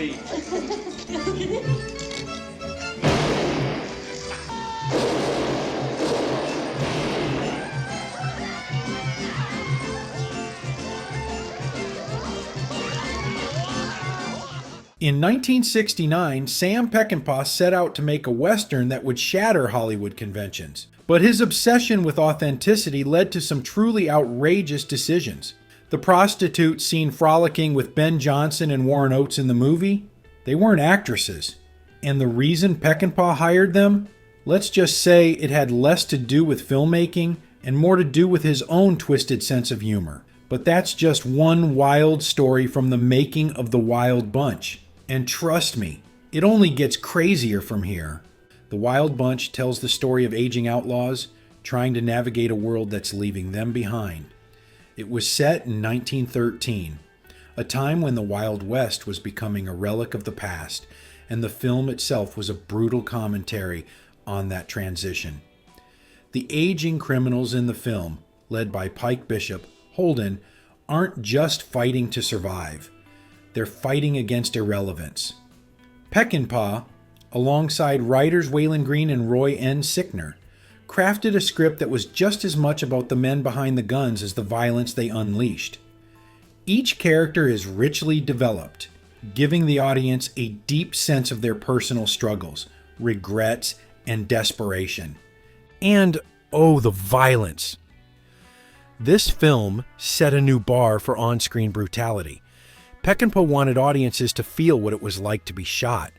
me. In 1969, Sam Peckinpah set out to make a Western that would shatter Hollywood conventions. But his obsession with authenticity led to some truly outrageous decisions. The prostitutes seen frolicking with Ben Johnson and Warren Oates in the movie, they weren't actresses. And the reason Peckinpah hired them? Let's just say it had less to do with filmmaking and more to do with his own twisted sense of humor. But that's just one wild story from the making of The Wild Bunch. And trust me, it only gets crazier from here. The Wild Bunch tells the story of aging outlaws trying to navigate a world that's leaving them behind. It was set in 1913, a time when the Wild West was becoming a relic of the past, and the film itself was a brutal commentary on that transition. The aging criminals in the film, led by Pike Bishop, Holden, aren't just fighting to survive. They're fighting against irrelevance. Peckinpah, alongside writers Waylon Green and Roy N. Sickner, crafted a script that was just as much about the men behind the guns as the violence they unleashed. Each character is richly developed, giving the audience a deep sense of their personal struggles, regrets, and desperation. And, oh, the violence! This film set a new bar for on-screen brutality. Peckinpah wanted audiences to feel what it was like to be shot.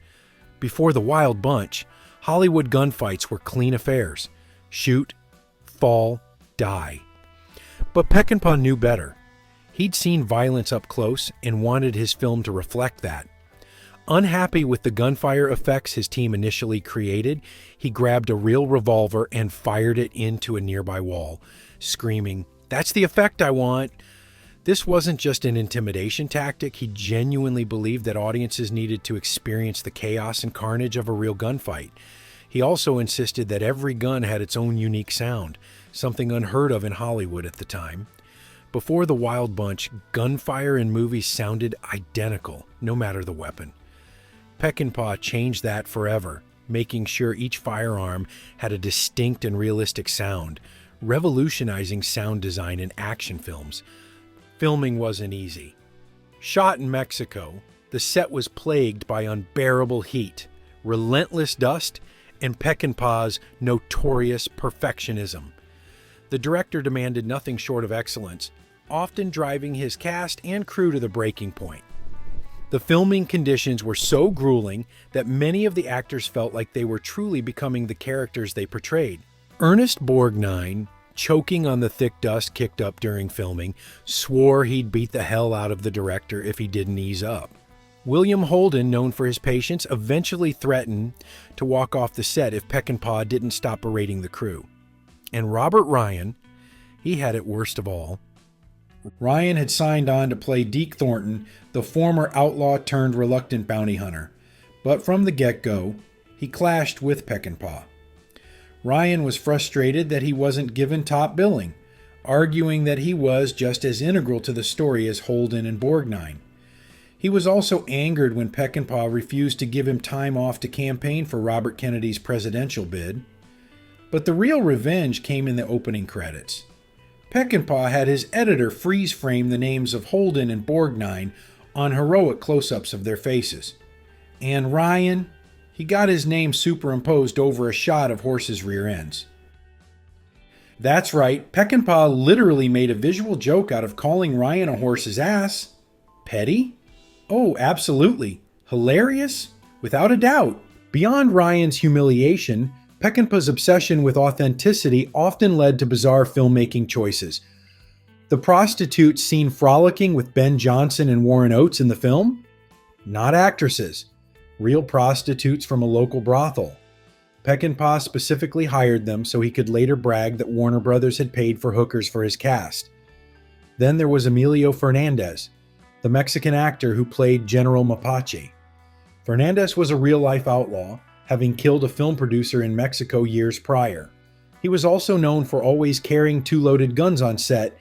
Before The Wild Bunch, Hollywood gunfights were clean affairs. Shoot, fall, die. But Peckinpah knew better. He'd seen violence up close and wanted his film to reflect that. Unhappy with the gunfire effects his team initially created, he grabbed a real revolver and fired it into a nearby wall, screaming, "That's the effect I want!" This wasn't just an intimidation tactic. He genuinely believed that audiences needed to experience the chaos and carnage of a real gunfight. He also insisted that every gun had its own unique sound, something unheard of in Hollywood at the time. Before The Wild Bunch, gunfire in movies sounded identical, no matter the weapon. Peckinpah changed that forever, making sure each firearm had a distinct and realistic sound, revolutionizing sound design in action films. Filming wasn't easy. Shot in Mexico, the set was plagued by unbearable heat, relentless dust, and Peckinpah's notorious perfectionism. The director demanded nothing short of excellence, often driving his cast and crew to the breaking point. The filming conditions were so grueling that many of the actors felt like they were truly becoming the characters they portrayed. Ernest Borgnine, choking on the thick dust kicked up during filming, swore he'd beat the hell out of the director if he didn't ease up. William Holden, known for his patience, eventually threatened to walk off the set if Peckinpah didn't stop berating the crew. And Robert Ryan, he had it worst of all. Ryan had signed on to play Deke Thornton, the former outlaw turned reluctant bounty hunter. But from the get-go, he clashed with Peckinpah. Ryan was frustrated that he wasn't given top billing, arguing that he was just as integral to the story as Holden and Borgnine. He was also angered when Peckinpah refused to give him time off to campaign for Robert Kennedy's presidential bid. But the real revenge came in the opening credits. Peckinpah had his editor freeze frame the names of Holden and Borgnine on heroic close-ups of their faces. And Ryan, he got his name superimposed over a shot of horses' rear ends. That's right, Peckinpah literally made a visual joke out of calling Ryan a horse's ass. Petty? Oh, absolutely. Hilarious? Without a doubt. Beyond Ryan's humiliation, Peckinpah's obsession with authenticity often led to bizarre filmmaking choices. The prostitutes seen frolicking with Ben Johnson and Warren Oates in the film? Not actresses. Real prostitutes from a local brothel. Peckinpah specifically hired them so he could later brag that Warner Brothers had paid for hookers for his cast. Then there was Emilio Fernandez, the Mexican actor who played General Mapache. Fernandez was a real-life outlaw, having killed a film producer in Mexico years prior. He was also known for always carrying two loaded guns on set,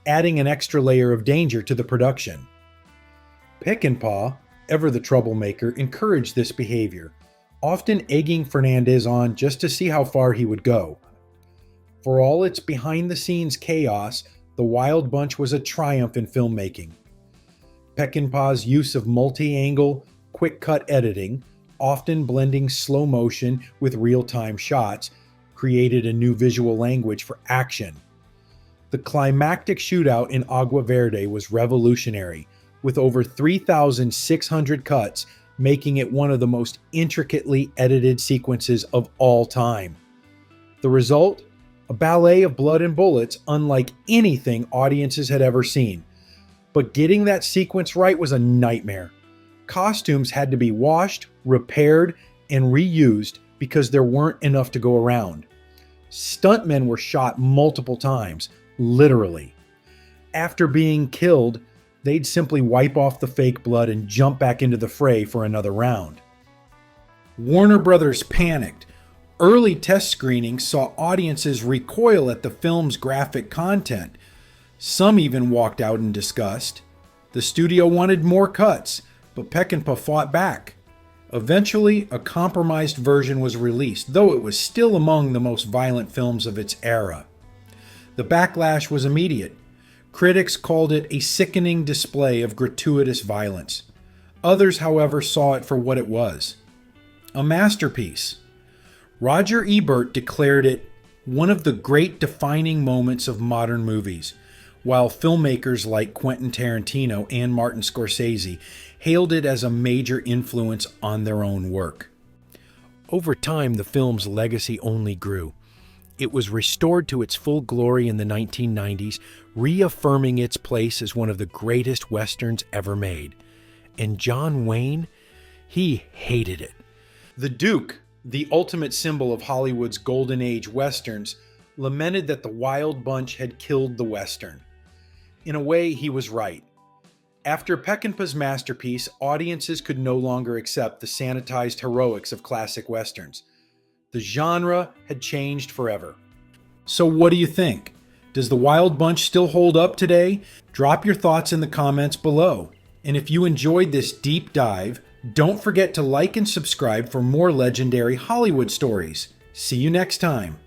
adding an extra layer of danger to the production. Peckinpah, ever the troublemaker, encouraged this behavior, often egging Fernandez on just to see how far he would go. For all its behind-the-scenes chaos, The Wild Bunch was a triumph in filmmaking. Peckinpah's use of multi-angle, quick-cut editing, often blending slow motion with real-time shots, created a new visual language for action. The climactic shootout in Agua Verde was revolutionary, with over 3,600 cuts, making it one of the most intricately edited sequences of all time. The result? A ballet of blood and bullets unlike anything audiences had ever seen. But getting that sequence right was a nightmare. Costumes had to be washed, repaired, and reused because there weren't enough to go around. Stuntmen were shot multiple times, literally. After being killed, they'd simply wipe off the fake blood and jump back into the fray for another round. Warner Brothers panicked. Early test screenings saw audiences recoil at the film's graphic content. Some even walked out in disgust. The studio wanted more cuts, but Peckinpah fought back. Eventually, a compromised version was released, though it was still among the most violent films of its era. The backlash was immediate. Critics called it a sickening display of gratuitous violence. Others, however, saw it for what it was: a masterpiece. Roger Ebert declared it one of the great defining moments of modern movies, while filmmakers like Quentin Tarantino and Martin Scorsese hailed it as a major influence on their own work. Over time, the film's legacy only grew. It was restored to its full glory in the 1990s, reaffirming its place as one of the greatest westerns ever made. And John Wayne, he hated it. The Duke, the ultimate symbol of Hollywood's golden age westerns, lamented that The Wild Bunch had killed the western. In a way, he was right. After Peckinpah's masterpiece, audiences could no longer accept the sanitized heroics of classic westerns. The genre had changed forever. So what do you think? Does The Wild Bunch still hold up today? Drop your thoughts in the comments below. And if you enjoyed this deep dive, don't forget to like and subscribe for more legendary Hollywood stories. See you next time.